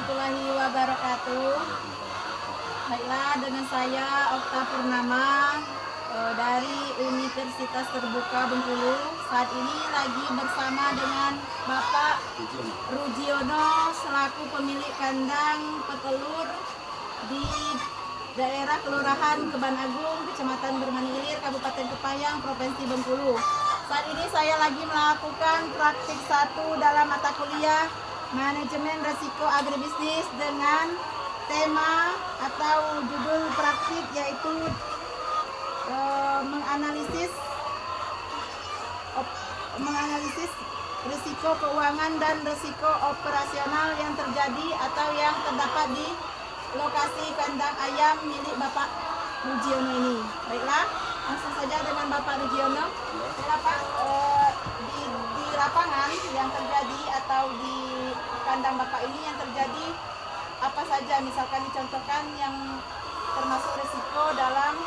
warahmatullahi wabarakatuh. Baiklah, dengan saya Okta Purnama dari Universitas Terbuka Bengkulu. Saat ini lagi bersama dengan Bapak Rujiono selaku pemilik kandang petelur di daerah Kelurahan Keban Agung, Kecamatan Bermani Ilir, Kabupaten Kepayang, Provinsi Bengkulu. Saat ini saya lagi melakukan praktik 1 dalam mata kuliah Manajemen Risiko Agribisnis dengan tema atau judul praktik yaitu menganalisis risiko keuangan dan risiko operasional yang terjadi atau yang terdapat di lokasi kandang ayam milik Bapak Rujiono ini. Baiklah, langsung saja dengan Bapak Rujiono. Baiklah Pak, di lapangan yang terjadi atau di kandang Bapak ini yang terjadi apa saja, misalkan dicontohkan yang termasuk risiko dalam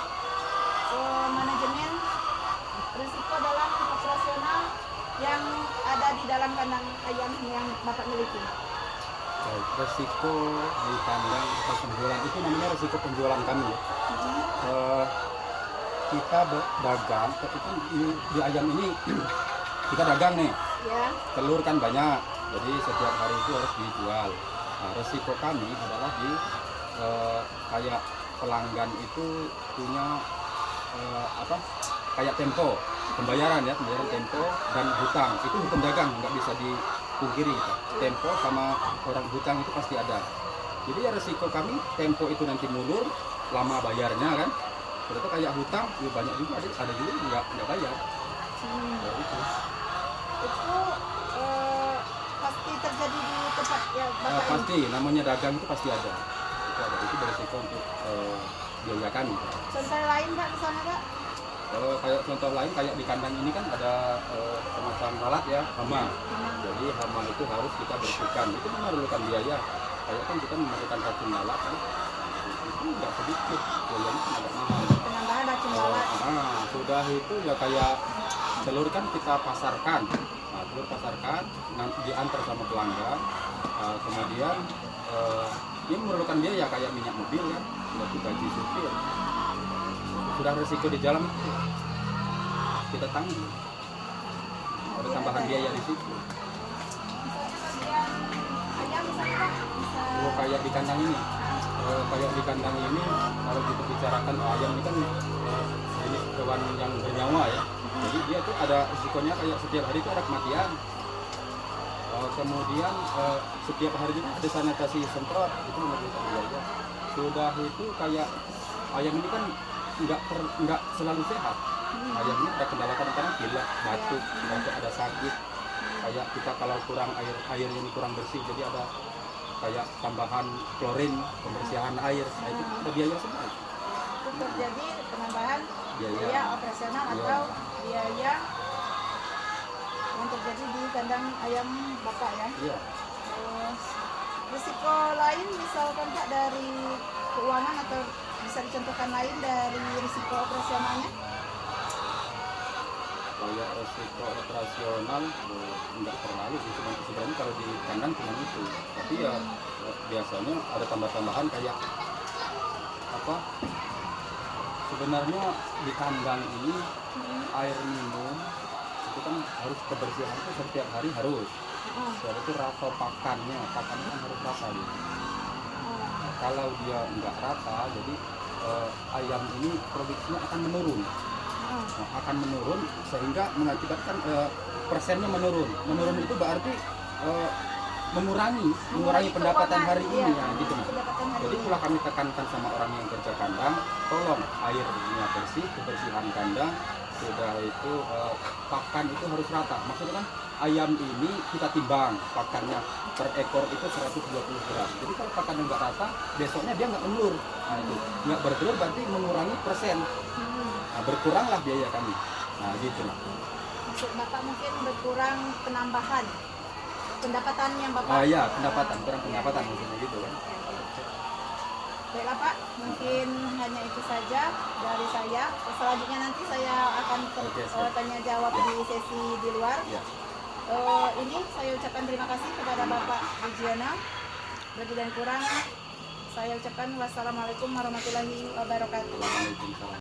manajemen risiko dalam operasional yang ada di dalam kandang ayam yang Bapak miliki. Baik, resiko di kandang atau penjualan itu namanya resiko penjualan kami ya. Kita dagang, itu di ayam ini kita dagang nih, Ya. telur kan banyak, jadi setiap hari itu harus dijual. Nah, resiko kami adalah di kayak pelanggan itu punya kayak tempo pembayaran ya, pembayaran tempo dan hutang, itu hukum dagang nggak bisa dipungkiri gitu. Tempo sama orang hutang itu pasti ada. Jadi ya resiko kami tempo itu nanti mundur, lama bayarnya kan. Ternyata kayak hutang ya banyak juga, ada juga nggak bayar. Ya, itu. Itu pasti terjadi di tempat ya Bapak ini. Pasti namanya dagang itu pasti ada. Itu beresiko untuk biaya kami. Contoh lain Pak di sana Pak? Kayak contoh lain kayak di kandang ini kan ada semacam lalat ya, hama. Jadi hama itu harus kita bersihkan. Itu memerlukan biaya. Kayak kan kita memerlukan racun lalat kan. Itu nggak sedikit, biayanya kan agak mahal. Penambahan racun lalat. Sudah itu ya kayak telur kan kita pasarkan. Nah, telur pasarkan, nanti diantar sama pelanggan. Kemudian ini memerlukan biaya kayak minyak mobil ya, untuk gaji supir. Sudah resiko di jalan kita tanggung. Ada tambahan biaya di situ. Ayam misalnya Pak? Bisa Kayak di kandang ini, kalau kita bicarakan ayam ini kan jenis hewan yang bernyawa ya. Jadi dia tuh ada risikonya kayak setiap hari itu ada kematian. Kemudian setiap hari juga ada sanitasi semprot, itu memerlukan biaya. Sudah itu kayak ayam ini kan nggak selalu sehat. Ayam ini ada kendala kadang-kadang pilek, batuk, ada sakit. Kayak kita kalau kurang air ini kurang bersih, jadi ada kayak tambahan klorin, pembersihan air. Nah, itu ada biaya semua. itu terjadi penambahan Biaya. biaya operasional Iya. atau biaya yang terjadi di kandang ayam Bapak ya. Iya. Risiko lain misalkan Pak dari keuangan atau bisa dicontohkan lain dari risiko operasionalnya? Kayak resiko operasional nggak terlalu sih, sebenarnya kalau di kandang cuma itu. Tapi ya biasanya ada tambahan kayak apa? Sebenarnya di kandang ini air minum itu kan harus kebersihan itu setiap hari harus. Soalnya itu rata pakannya kan harus rata gitu. Nah, kalau dia nggak rata, jadi ayam ini produksinya akan menurun. Akan menurun sehingga mengakibatkan persennya menurun. Menurun itu berarti mengurangi pendapatan hari ini ya, gitu. Jadi itulah kami tekankan sama orang yang kerja kandang, tolong airnya bersih, kebersihan kandang, sudah itu pakan itu harus rata. Maksudnya kan ayam ini kita timbang pakannya per ekor itu 120 gram. Jadi kalau pakannya nggak rata, besoknya dia nggak menelur. Nah itu nggak bertelur berarti mengurangi persen. Nah, berkuranglah biaya kami. Nah gitu lah. Maksud Bapak mungkin berkurang penambahan pendapatan yang Bapak. Iya, pendapatan, kurang pendapatan maksudnya gitu kan. Baiklah Pak, mungkin hanya itu saja dari saya. Selanjutnya nanti saya akan tanya jawab di sesi di luar. Ya. Ini saya ucapkan terima kasih kepada Bapak Rujiono Lebih dan kurang saya ucapkan wassalamualaikum warahmatullahi wabarakatuh. Waalaikumsalam.